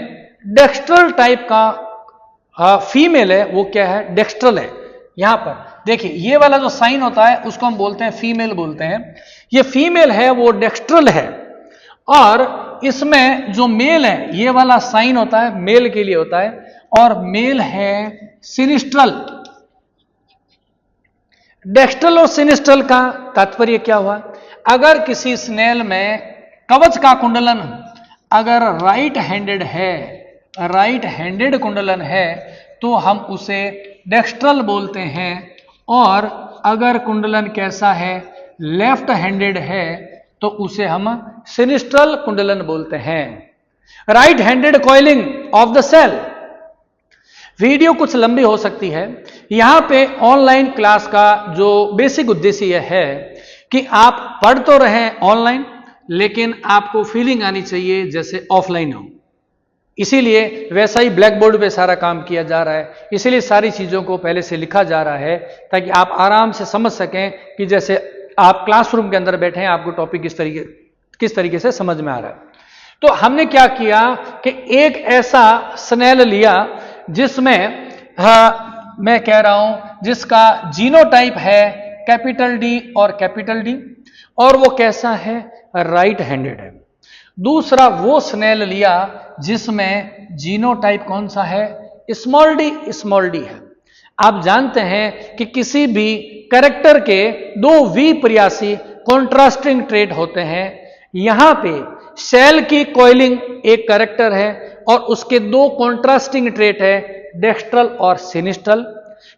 डेक्स्ट्रल टाइप का फीमेल है, वो क्या है? डेक्स्ट्रल है। यहां पर देखिए ये वाला जो साइन होता है उसको हम बोलते हैं फीमेल बोलते हैं। ये फीमेल है वो डेक्स्ट्रल है, और इसमें जो मेल है ये वाला साइन होता है मेल के लिए होता है, और मेल है सिनिस्ट्रल। डेक्स्ट्रल और सिनिस्ट्रल का तात्पर्य क्या हुआ? अगर किसी स्नेल में कवच का कुंडलन अगर राइट हैंडेड कुंडलन है तो हम उसे डेक्स्ट्रल बोलते हैं, और अगर कुंडलन कैसा है, लेफ्ट हैंडेड है, तो उसे हम सिनिस्ट्रल कुंडलन बोलते हैं। Right handed coiling of the cell. Video कुछ लंबी हो सकती है। यहां पे ऑनलाइन क्लास का जो बेसिक उद्देश्य यह है कि आप पढ़ तो रहें ऑनलाइन, लेकिन आपको फीलिंग आनी चाहिए जैसे ऑफलाइन हो। इसीलिए वैसा ही ब्लैक बोर्ड पे सारा काम किया जा रहा है, इसीलिए सारी चीजों को पहले से लिखा जा रहा है ताकि आप आराम से समझ सकें कि जैसे आप क्लासरूम के अंदर बैठे हैं, आपको टॉपिक किस तरीके से समझ में आ रहा है। तो हमने क्या किया कि एक ऐसा स्नेल लिया जिसमें मैं कह रहा हूं जिसका जीनोटाइप है कैपिटल डी और कैपिटल डी, और वो कैसा है, राइट हैंडेड है। दूसरा वो स्नेल लिया जिसमें जीनोटाइप कौन सा है, स्मॉल डी है। आप जानते हैं कि किसी भी कैरेक्टर के दो विपर्यासी कॉन्ट्रास्टिंग ट्रेट होते हैं। यहां पे सेल की कॉइलिंग एक कैरेक्टर है और उसके दो कॉन्ट्रास्टिंग ट्रेट है, डेक्स्ट्रल और सिनिस्ट्रल।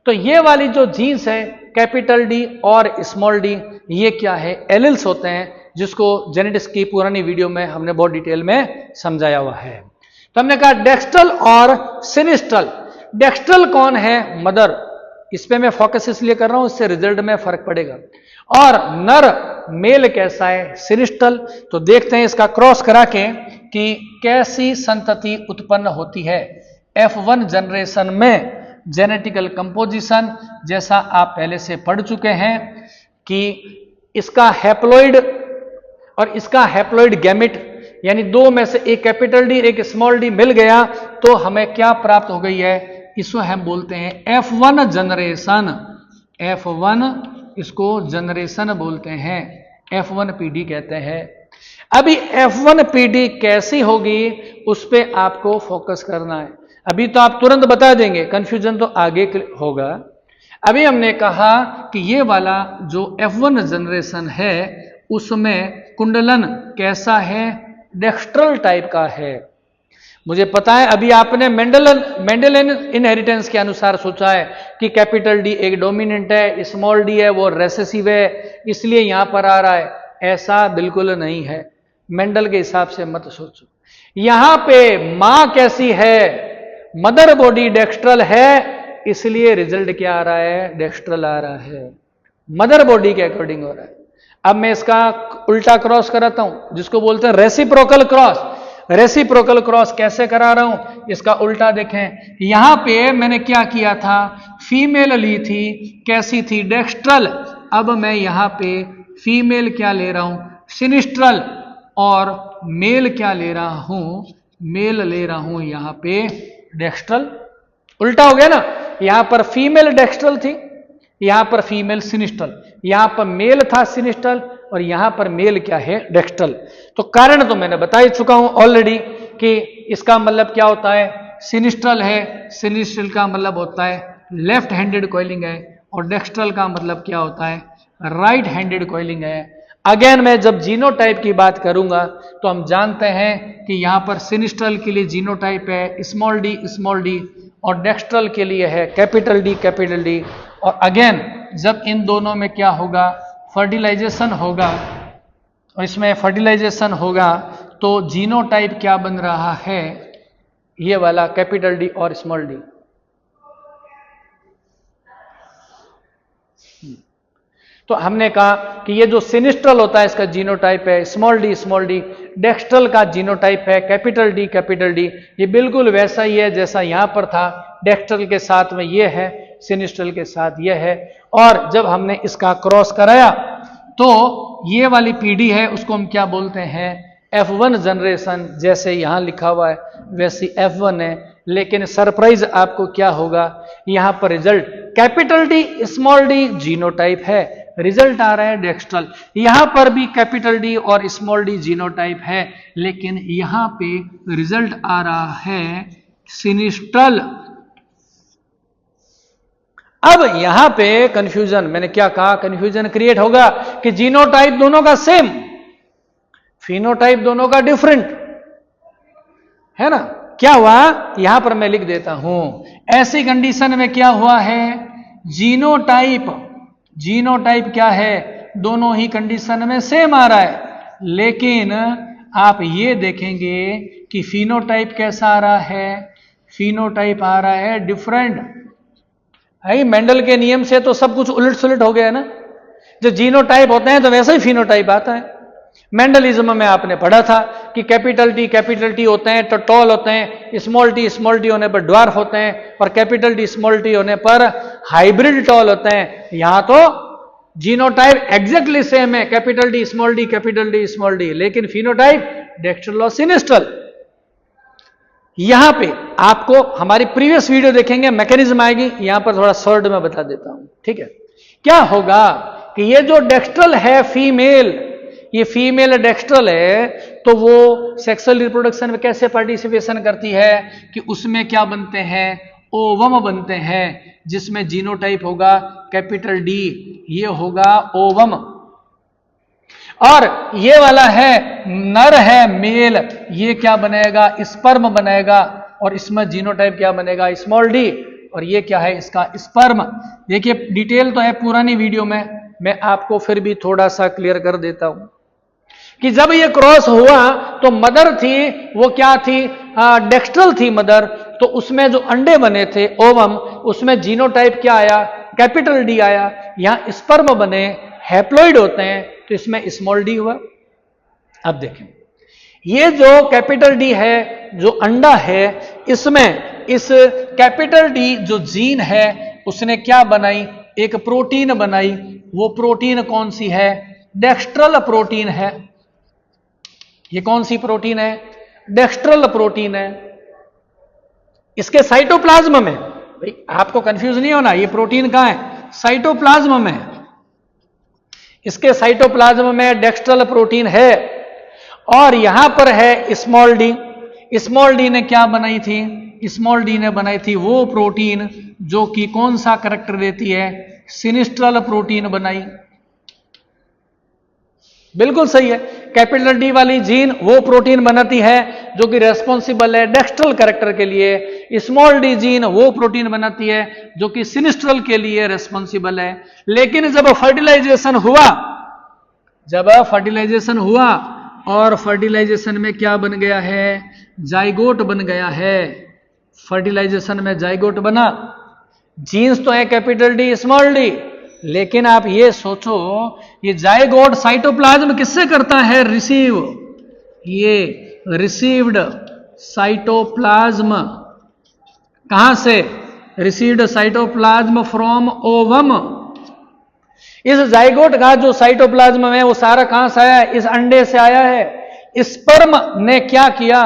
तो ये वाली जो जीन्स है कैपिटल डी और स्मॉल डी, ये क्या है, एलिल्स होते हैं, जिसको जेनेटिक्स की पुरानी वीडियो में हमने बहुत डिटेल में समझाया हुआ है। तो हमने कहा डेक्स्ट्रल और सिनिस्ट्रल। डेक्स्ट्रल कौन है, मदर। इस पे मैं फोकस इसलिए कर रहा हूं, इससे रिजल्ट में फर्क पड़ेगा। और नर मेल कैसा है, सिनिस्ट्रल। तो देखते हैं इसका क्रॉस करा के कि कैसी संतति उत्पन्न होती है। F1 जनरेशन में जेनेटिकल कंपोजिशन जैसा आप पहले से पढ़ चुके हैं कि इसका हैप्लॉइड और इसका हैप्लॉइड गैमेट, यानी दो में से एक कैपिटल डी एक स्मॉल डी मिल गया तो हमें क्या प्राप्त हो गई है, इसको हम बोलते हैं F1 जनरेशन। F1 इसको जनरेशन बोलते हैं, F1 PD कहते हैं। अभी F1 PD कैसी होगी उस पर आपको फोकस करना है। अभी तो आप तुरंत बता देंगे, कंफ्यूजन तो आगे होगा। अभी हमने कहा कि ये वाला जो F1 जनरेशन है उसमें कुंडलन कैसा है, डेक्स्ट्रल टाइप का है। मुझे पता है अभी आपने मेंडेलियन इनहेरिटेंस के अनुसार सोचा है कि कैपिटल डी एक डोमिनेंट है, स्मॉल डी है वो रेसेसिव है, इसलिए यहां पर आ रहा है। ऐसा बिल्कुल नहीं है, मेंडल के हिसाब से मत सोचो। यहां पे मां कैसी है, मदर बॉडी डेक्स्ट्रल है, इसलिए रिजल्ट क्या आ रहा है, डेक्स्ट्रल आ रहा है, मदर बॉडी के अकॉर्डिंग हो रहा है। अब मैं इसका उल्टा क्रॉस कराता हूं जिसको बोलते हैं रेसिप्रोकल क्रॉस। रेसिप्रोकल क्रॉस कैसे करा रहा हूं, इसका उल्टा देखें। यहां पे मैंने क्या किया था, फीमेल ली थी, कैसी थी, डेक्स्ट्रल। अब मैं यहां पे फीमेल क्या ले रहा हूं, सिनिस्ट्रल, और मेल क्या ले रहा हूं, मेल ले रहा हूं यहां पे डेक्स्ट्रल। उल्टा हो गया ना, यहां पर फीमेल डेक्स्ट्रल थी, यहां पर फीमेल सिनिस्ट्रल, यहां पर मेल था सिनिस्ट्रल, और यहां पर मेल क्या है, डेक्स्ट्रल। तो कारण तो मैंने बता ही चुका हूं ऑलरेडी कि इसका मतलब क्या होता है, सिनिस्ट्रल है, सिनिस्ट्रल का मतलब होता है लेफ्ट हैंडेड कॉइलिंग है, और डेक्स्ट्रल का मतलब क्या होता है, राइट हैंडेड कॉइलिंग है। अगेन मैं जब जीनोटाइप की बात करूंगा तो हम जानते हैं कि यहां पर सिनिस्ट्रल के लिए जीनोटाइप है स्मॉल डी, और डेक्स्ट्रल के लिए है कैपिटल डी। और अगेन जब इन दोनों में क्या होगा, फर्टिलाइजेशन होगा, और इसमें फर्टिलाइजेशन होगा तो जीनोटाइप क्या बन रहा है, ये वाला कैपिटल डी और स्मॉल डी। तो हमने कहा कि ये जो सिनिस्ट्रल होता है इसका जीनोटाइप है स्मॉल डी, डेक्स्ट्रल का जीनोटाइप है कैपिटल डी। ये बिल्कुल वैसा ही है जैसा यहां पर था, डेक्स्ट्रल के साथ में ये है, सिनिस्ट्रल के साथ ये है। और जब हमने इसका क्रॉस कराया तो ये वाली पीढ़ी है उसको हम क्या बोलते हैं, F1 जनरेशन। जैसे यहां लिखा हुआ है वैसी F1 है, लेकिन सरप्राइज आपको क्या होगा, यहां पर result capital D small D genotype है, रिजल्ट आ रहा है डेक्स्ट्रल। यहां पर भी कैपिटल डी और स्मॉल डी जीनोटाइप है, लेकिन यहां पे रिजल्ट आ रहा है सिनिस्ट्रल। अब यहां पे कंफ्यूजन, मैंने क्या कहा, कंफ्यूजन क्रिएट होगा कि जीनोटाइप दोनों का सेम, फिनोटाइप दोनों का डिफरेंट है ना। क्या हुआ, यहां पर मैं लिख देता हूं, ऐसी कंडीशन में क्या हुआ है, जीनोटाइप, जीनोटाइप क्या है, दोनों ही कंडीशन में सेम आ रहा है, लेकिन आप ये देखेंगे कि फिनोटाइप कैसा आ रहा है, फिनोटाइप आ रहा है डिफरेंट। है मेंडल के नियम से तो सब कुछ उलट सुलट हो गया है ना, जो जीनोटाइप होते हैं तो वैसे ही फिनोटाइप आता है। मेंडलिज्म में आपने पढ़ा था कि कैपिटल टी होते हैं तो टॉल होते हैं, स्मॉल टी होने पर ड्वार्फ होते हैं, और कैपिटल टी स्मॉल टी होने पर हाइब्रिड टॉल होते हैं। यहां तो जीनोटाइप एग्जैक्टली सेम है, कैपिटल टी स्मॉल डी, लेकिन फिनोटाइप डेक्स्ट्रल और सिनिस्ट्रल। यहां पे आपको हमारी प्रीवियस वीडियो देखेंगे, मैकेनिज्म आएगी, यहां पर थोड़ा शॉर्ट में बता देता हूं, ठीक है। क्या होगा कि ये जो डेक्स्ट्रल है फीमेल, ये फीमेल डेक्स्ट्रल है, तो वो सेक्सुअल रिप्रोडक्शन में कैसे पार्टिसिपेशन करती है कि उसमें क्या बनते हैं, ओवम बनते हैं, जिसमें जीनोटाइप होगा कैपिटल डी, ये होगा ओवम। और ये वाला है नर है मेल, ये क्या बनेगा, स्पर्म बनेगा, और इसमें जीनोटाइप क्या बनेगा, स्मॉल डी, और ये क्या है, इसका स्पर्म। देखिए डिटेल तो है पुरानी वीडियो में, मैं आपको फिर भी थोड़ा सा क्लियर कर देता हूं कि जब ये क्रॉस हुआ तो मदर थी, वो क्या थी, डेक्स्ट्रल थी मदर, तो उसमें जो अंडे बने थे ओवम, उसमें जीनोटाइप क्या आया, कैपिटल डी आया। यहां स्पर्म बने, हैप्लॉइड होते हैं, तो इसमें स्मॉल डी हुआ। अब देखें, ये जो कैपिटल डी है, जो अंडा है, इसमें इस कैपिटल डी जो जीन है, उसने क्या बनाई, एक प्रोटीन बनाई। वो प्रोटीन कौन सी है, डेक्स्ट्रल प्रोटीन है। ये कौन सी प्रोटीन है, डेक्स्ट्रल प्रोटीन है। इसके साइटोप्लाज्म में, भाई आपको कंफ्यूज नहीं होना, ये प्रोटीन कहां है, साइटोप्लाज्म में। इसके साइटोप्लाज्म में डेक्स्ट्रल प्रोटीन है, और यहां पर है स्मॉल डी। स्मॉल डी ने क्या बनाई थी, स्मॉल डी ने बनाई थी वो प्रोटीन जो कि कौन सा करैक्टर देती है, सिनिस्ट्रल प्रोटीन बनाई। बिल्कुल सही है, कैपिटल डी वाली जीन वो प्रोटीन बनाती है जो कि रेस्पॉन्सिबल है डेक्स्ट्रल कैरेक्टर के लिए, स्मॉल डी जीन वो प्रोटीन बनाती है जो कि सिनिस्ट्रल के लिए रेस्पॉन्सिबल है। लेकिन जब फर्टिलाइजेशन हुआ, और फर्टिलाइजेशन में क्या बन गया है, जाइगोट बन गया है। फर्टिलाइजेशन में जाइगोट बना, जीन्स तो है कैपिटल डी स्मॉल डी, लेकिन आप ये सोचो, ये जाइगोट साइटोप्लाज्म किससे करता है, रिसीव, ये रिसीव्ड साइटोप्लाज्म, कहां से, रिसीव्ड साइटोप्लाज्म फ्रॉम ओवम। इस जाइगोट का जो साइटोप्लाज्म है वो सारा कहां से आया है, इस अंडे से आया है। स्पर्म ने क्या किया,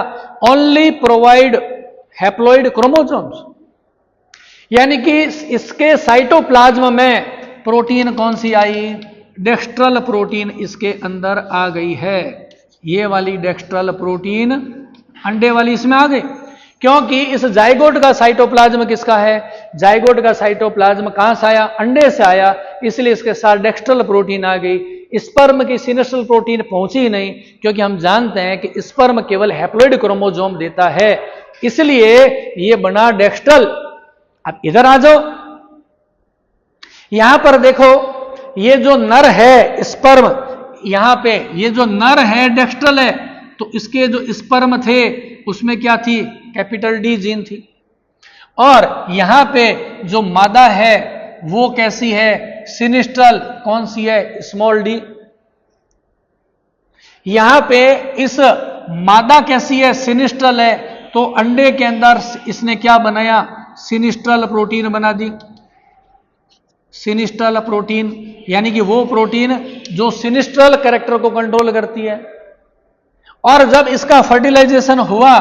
ओनली प्रोवाइड हैप्लॉइड क्रोमोसोम्स, यानी कि इसके साइटोप्लाज्म में प्रोटीन कौन सी आई, डेक्स्ट्रल प्रोटीन इसके अंदर आ गई है। ये वाली डेक्स्ट्रल प्रोटीन अंडे वाली इसमें आ गई, क्योंकि इस जाइगोट का साइटोप्लाज्म किसका है, जाइगोट का साइटोप्लाज्म कहां से आया, अंडे से आया, इसलिए इसके साथ डेक्स्ट्रल प्रोटीन आ गई। स्पर्म की सिनिस्ट्रल प्रोटीन पहुंची ही नहीं, क्योंकि हम जानते हैं कि स्पर्म केवल हैप्लॉइड क्रोमोसोम देता है, इसलिए ये बना डेक्स्ट्रल। अब इधर आ जाओ, यहां पर देखो, ये जो नर है स्पर्म, यहां पे ये जो नर है डेक्स्ट्रल है, तो इसके जो स्पर्म थे उसमें क्या थी, कैपिटल डी जीन थी, और यहां पे जो मादा है वो कैसी है, सिनिस्ट्रल, कौन सी है, स्मॉल डी। यहां पे इस मादा कैसी है, सिनिस्ट्रल है, तो अंडे के अंदर इसने क्या बनाया, सिनिस्ट्रल प्रोटीन बना दी। सिनिस्ट्रल प्रोटीन यानी कि वो प्रोटीन जो सिनिस्ट्रल कैरेक्टर को कंट्रोल करती है। और जब इसका फर्टिलाइजेशन हुआ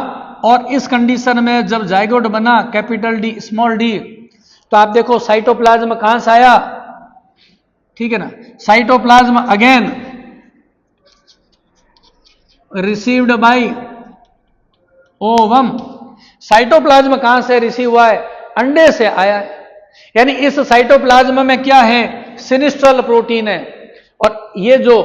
और इस कंडीशन में जब जाइगोट बना कैपिटल डी स्मॉल डी, तो आप देखो साइटोप्लाज्म कहां से आया, ठीक है ना, cytoplasm again received by ovum. Cytoplasm कहां से रिसीव हुआ है? अंडे से आया है। यानी इस साइटोप्लाज्म में क्या है? सिनिस्ट्रल प्रोटीन है। और ये जो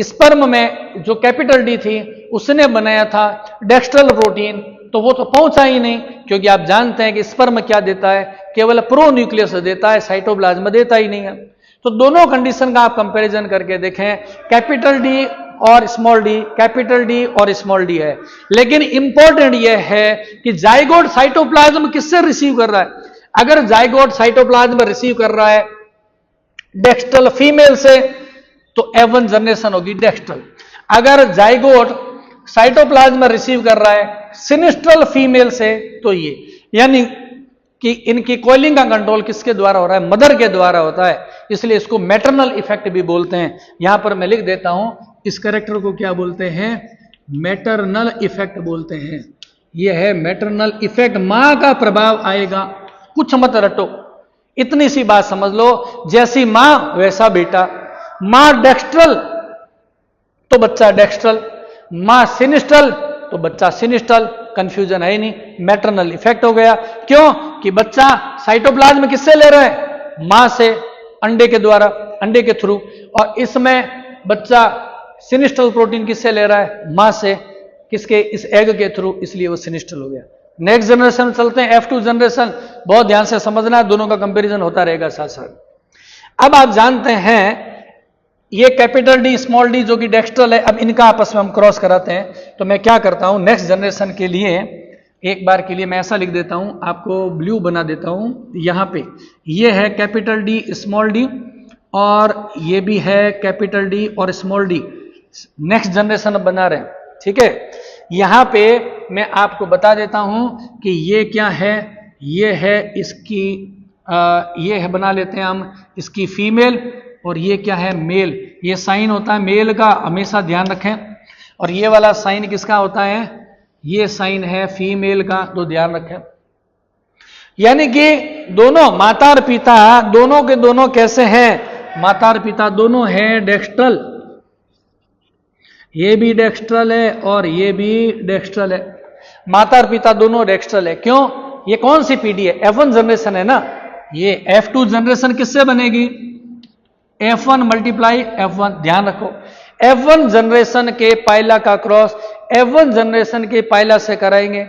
स्पर्म में जो कैपिटल डी थी उसने बनाया था डेक्स्ट्रल प्रोटीन, तो वो तो पहुंचा ही नहीं, क्योंकि आप जानते हैं कि स्पर्म क्या देता है? केवल प्रो न्यूक्लियस देता है, साइटोप्लाज्म देता ही नहीं है। तो दोनों कंडीशन का आप कंपैरिजन करके देखें, कैपिटल डी और स्मॉल डी, कैपिटल डी और स्मॉल डी है। लेकिन इंपॉर्टेंट यह है कि जाइगोट साइटोप्लाज्म किससे रिसीव कर रहा है? अगर जाइगोट साइटोप्लाज्म रिसीव कर रहा है डेक्स्ट्रल फीमेल से, तो F1 जनरेशन होगी डेक्स्ट्रल। अगर जाइगोट साइटोप्लाज्म रिसीव कर रहा है सिनिस्ट्रल फीमेल से, तो ये, यानी कि इनकी कॉइलिंग का कंट्रोल किसके द्वारा हो रहा है? मदर के द्वारा होता है। इसलिए इसको मैटरनल इफेक्ट भी बोलते हैं। यहां पर मैं लिख देता हूं, इस कैरेक्टर को क्या बोलते हैं? मैटरनल इफेक्ट बोलते हैं। यह है मैटरनल इफेक्ट। मां का प्रभाव आएगा, कुछ मत रटो, इतनी सी बात समझ लो, जैसी मां वैसा बेटा। मां डेक्स्ट्रल तो बच्चा डेक्स्ट्रल, मां सिनिस्ट्रल तो बच्चा सिनिस्ट्रल। कंफ्यूजन है ही नहीं, मैटरनल इफेक्ट हो गया। क्यों? कि बच्चा साइटोप्लाज्म किससे ले रहा है? मां से, अंडे के द्वारा, अंडे के थ्रू। और इसमें बच्चा सिनिस्ट्रल प्रोटीन किससे ले रहा है? मां से, किसके? इस एग के थ्रू, इसलिए वो सिनिस्ट्रल हो गया। नेक्स्ट जनरेशन चलते हैं, F2 जनरेशन। बहुत ध्यान से समझना है, दोनों का कंपैरिजन होता रहेगा साथ साथ। अब आप जानते हैं ये कैपिटल डी स्मॉल डी जो कि डेक्स्ट्रल है, अब इनका आपस में हम क्रॉस कराते हैं। तो मैं क्या करता हूं, नेक्स्ट जनरेशन के लिए एक बार के लिए मैं ऐसा लिख देता हूं, आपको ब्लू बना देता हूं। यहां पे ये है कैपिटल डी स्मॉल डी, और ये भी है कैपिटल डी और स्मॉल डी। नेक्स्ट जनरेशन बना रहे हैं, ठीक है। यहां पे मैं आपको बता देता हूं कि ये क्या है, ये है इसकी ये है, बना लेते हैं हम इसकी फीमेल, और ये क्या है? मेल। ये साइन होता है मेल का, हमेशा ध्यान रखें। और ये वाला साइन किसका होता है? ये साइन है फीमेल का, तो ध्यान रखें। यानी कि दोनों माता और पिता दोनों के दोनों कैसे हैं? माता और पिता दोनों हैं डेक्स्ट्रल। ये भी डेक्स्ट्रल है और ये भी डेक्स्ट्रल है। माता और पिता दोनों डेक्स्ट्रल है। क्यों? ये कौन सी पीढ़ी है? F1 जनरेशन है ना। ये F2 जनरेशन किससे बनेगी? F1 multiply F1। ध्यान रखो, F1 जनरेशन के पाइला का क्रॉस F1 जनरेशन के पाइला से कराएंगे,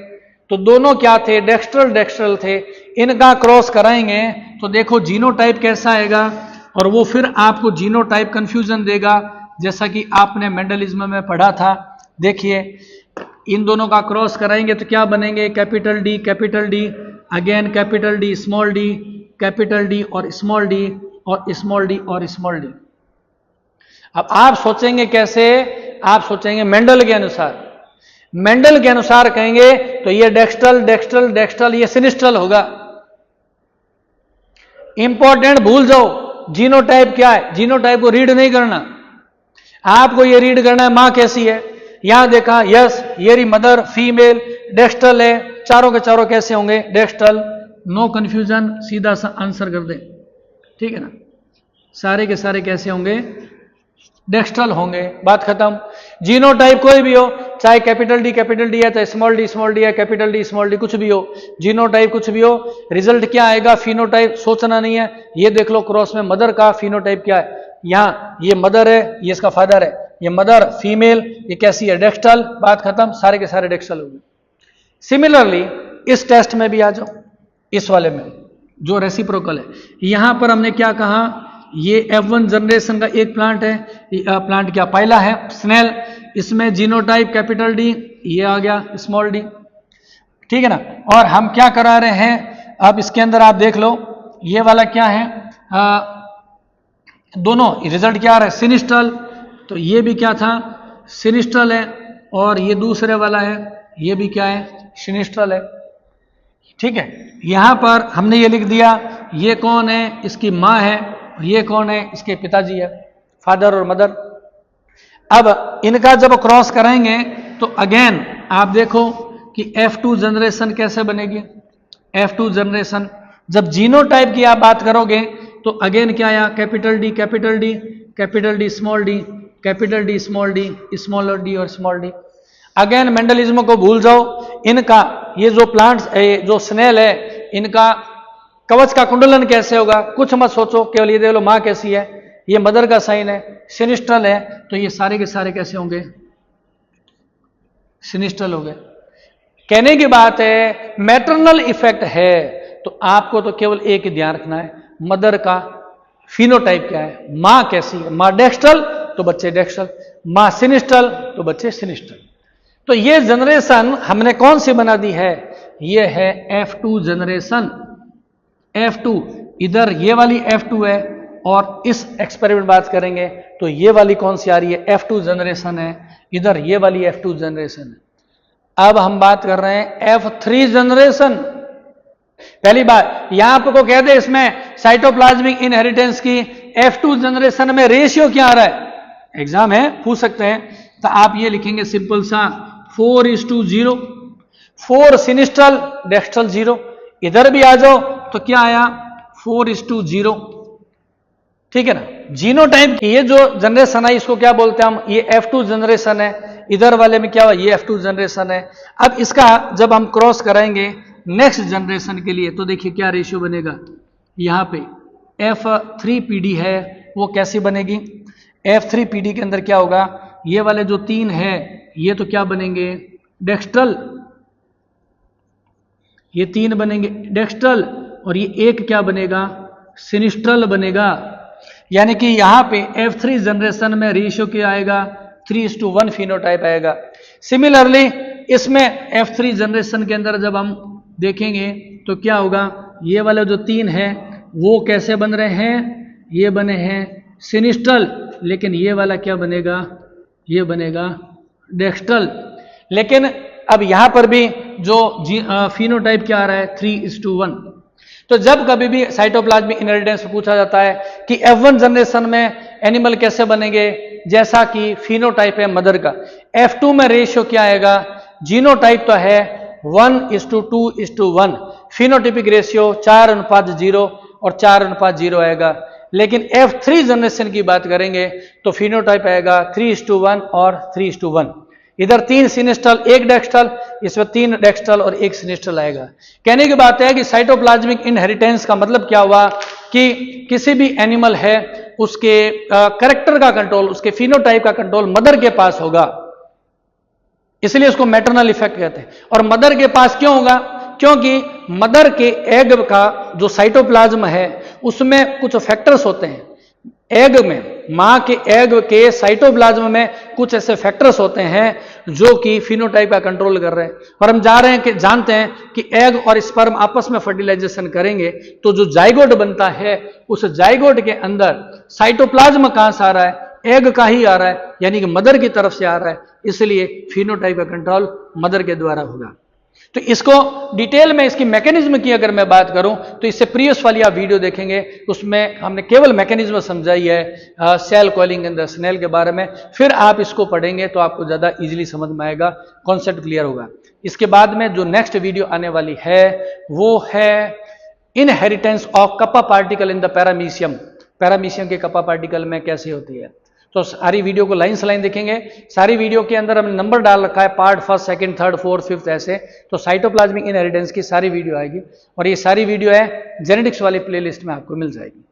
तो दोनों क्या थे? डेक्स्ट्रल डेक्स्ट्रल थे। इनका क्रॉस कराएंगे तो देखो जीनोटाइप कैसा आएगा, और वो फिर आपको जीनोटाइप कंफ्यूजन देगा, जैसा कि आपने मेंडलिज्म में पढ़ा था। देखिए, इन दोनों का क्रॉस कराएंगे तो क्या बनेंगे? Capital D, again capital D, capital D और स्मॉल डी, और स्मॉल डी और स्मॉल डी। अब आप सोचेंगे कैसे? आप सोचेंगे मेंडल के अनुसार। मेंडल के अनुसार कहेंगे तो ये डेक्स्ट्रल डेक्स्ट्रल डेक्स्ट्रल, ये सिनिस्ट्रल होगा। इंपॉर्टेंट भूल जाओ, जीनोटाइप क्या है? जीनोटाइप को रीड नहीं करना, आपको ये रीड करना है मां कैसी है। यहां देखा, यस ये रही मदर, फीमेल, डेक्स्ट्रल है, चारों के चारों कैसे होंगे? डेक्स्ट्रल। नो कंफ्यूजन, सीधा सा आंसर कर दे, ठीक है ना। सारे के सारे कैसे होंगे? डेक्स्ट्रल होंगे, बात खत्म। जीनोटाइप कोई भी हो, चाहे कैपिटल डी है, चाहे स्मॉल डी है, कैपिटल डी स्मॉल डी, कुछ भी हो, जीनोटाइप कुछ भी हो, रिजल्ट क्या आएगा? फिनोटाइप। सोचना नहीं है। ये देख लो क्रॉस में मदर का फिनोटाइप क्या है। यहां ये मदर है, ये इसका फादर है, ये मदर फीमेल, ये कैसी है? डेक्स्ट्रल। बात खत्म, सारे के सारे डेक्स्ट्रल होंगे। सिमिलरली इस टेस्ट में भी आ जाओ, इस वाले में जो रेसिप्रोकल है, यहां पर हमने क्या कहा? ये F1 जनरेशन का एक प्लांट है, प्लांट क्या? पाइला है, स्नेल। इसमें जीनोटाइप कैपिटल डी, ये आ गया स्मॉल डी, ठीक है ना। और हम क्या करा रहे हैं? अब इसके अंदर आप देख लो, ये वाला क्या है? दोनों रिजल्ट क्या आ रहा है? सिनिस्ट्रल। तो ये भी क्या था? सिनिस्ट्रल है। और ये दूसरे वाला है, ये भी क्या है? सिनिस्ट्रल है, ठीक है। यहां पर हमने ये लिख दिया, ये कौन है? इसकी मां है। ये कौन है? इसके पिताजी है, फादर और मदर। अब इनका जब क्रॉस कराएंगे तो अगेन आप देखो कि F2 जनरेशन कैसे बनेगी। F2 जनरेशन जब जीनोटाइप की आप बात करोगे तो अगेन क्या आया? Capital D, capital D, capital D small D, capital D small D, smaller D और स्मॉल डी। अगेन मेंडलिज्म को भूल जाओ, इनका ये जो प्लांट्स जो स्नेल है इनका कवच का कुंडलन कैसे होगा, कुछ मत सोचो, केवल ये देख लो माँ कैसी है, ये मदर का साइन है, सिनिस्ट्रल है, तो ये सारे के सारे कैसे होंगे, सिनिस्ट्रल हो गए। कहने की बात है मैटरनल इफेक्ट है तो आपको तो केवल एक ही ध्यान रखना है, मदर का फिनोटाइप क्या है, मां कैसी है, मां डेक्स्ट्रल तो बच्चे डेक्स्ट्रल, मां सिनिस्ट्रल तो बच्चे सिनिस्ट्रल। तो ये जनरेशन हमने कौन सी बना दी है, ये है F2 जनरेशन। F2 इधर ये वाली F2 है और इस एक्सपेरिमेंट बात करेंगे तो ये वाली कौन सी आ रही है, F2 जनरेशन है, इधर ये वाली F2 जनरेशन है। अब हम बात कर रहे हैं F3 जनरेशन। पहली बात यहां आपको कह दे इसमें साइटोप्लाज्मिक इनहेरिटेंस की F2 जनरेशन में रेशियो क्या आ रहा है, एग्जाम है पूछ सकते हैं, तो आप ये लिखेंगे सिंपल सा 4:0, 4 सिनिस्ट्रल डेक्स्ट्रल 0, इधर भी आ जाओ तो क्या आया 4:0, ठीक है ना। जीनोटाइप की ये जो जनरेशन है इसको क्या बोलते हैं हम, ये F2 जनरेशन है, इधर वाले में क्या हुआ ये F2 जनरेशन है। अब इसका जब हम क्रॉस कराएंगे नेक्स्ट जनरेशन के लिए तो देखिए क्या रेशियो बनेगा, यहां पे F3PD है वो कैसी बनेगी, F3PD के अंदर क्या होगा, ये वाले जो 3 है ये तो क्या बनेंगे डेक्स्ट्रल, ये 3 बनेंगे डेक्स्ट्रल और ये एक क्या बनेगा सिनिस्ट्रल बनेगा। यानी कि यहां पे F3 जनरेशन में रेशियो क्या आएगा 3:1 फिनोटाइप आएगा। सिमिलरली इसमें F3 जनरेशन के अंदर जब हम देखेंगे तो क्या होगा, ये वाले जो 3 हैं वो कैसे बन रहे हैं, ये बने हैं सिनिस्ट्रल, लेकिन ये वाला क्या बनेगा, ये बनेगा डेक्स्ट्रल। लेकिन अब यहां पर भी जो फिनोटाइप क्या आ रहा है 3:1। तो जब कभी भी साइटोप्लाज्मिक इनहेरिटेंस पूछा जाता है कि F1 जनरेशन में एनिमल कैसे बनेंगे, जैसा कि फिनोटाइप है मदर का, F2 में रेशियो क्या आएगा, जीनोटाइप तो है 1:2:1, फिनोटिपिक रेशियो 4:0 और 4:0 आएगा। लेकिन F3 जनरेशन की बात करेंगे तो फिनोटाइप आएगा 3:1 और 3:1। इधर 3 सिनिस्ट्रल 1 डेक्स्ट्रल, इसमें 3 डेक्स्ट्रल और 1 सिनिस्ट्रल आएगा। कहने की बात है कि साइटोप्लाज्मिक इनहेरिटेंस का मतलब क्या हुआ कि किसी भी एनिमल है उसके कैरेक्टर का कंट्रोल, उसके फिनोटाइप का कंट्रोल मदर के पास होगा, इसलिए उसको मैटरनल इफेक्ट कहते हैं। और मदर के पास क्यों होगा, क्योंकि मदर के एग का जो साइटोप्लाज्म है उसमें कुछ फैक्टर्स होते हैं, एग में मां के एग के साइटोप्लाज्म में कुछ ऐसे फैक्टर्स होते हैं जो कि फिनोटाइप का कंट्रोल कर रहे हैं। और हम जा रहे हैं कि जानते हैं कि एग और स्पर्म आपस में फर्टिलाइजेशन करेंगे तो जो जाइगोट बनता है उस जाइगोट के अंदर साइटोप्लाज्म कहां से आ रहा है, एग का ही आ रहा है, यानी कि मदर की तरफ से आ रहा है, इसलिए फिनोटाइप का कंट्रोल मदर के द्वारा होगा। तो इसको डिटेल में इसकी मैकेनिज्म की अगर मैं बात करूं तो इससे प्रीवियस वाली आप वीडियो देखेंगे, उसमें हमने केवल मैकेनिज्म समझाई है cell coiling in the snail के बारे में। फिर आप इसको पढ़ेंगे तो आपको ज्यादा इजीली समझ में आएगा, कॉन्सेप्ट क्लियर होगा। इसके बाद में जो नेक्स्ट वीडियो आने वाली है वो है inheritance of kappa particle in the paramecium, paramecium के कप्पा पार्टिकल में कैसे होती है। तो सारी वीडियो को लाइन से लाइन देखेंगे। सारी वीडियो के अंदर हमने नंबर डाल रखा है, पार्ट 1, 2, 3, 4, 5 ऐसे। तो साइटोप्लाज्मिक इनहेरिटेंस की सारी वीडियो आएगी और ये सारी वीडियो है जेनेटिक्स वाली प्लेलिस्ट में आपको मिल जाएगी।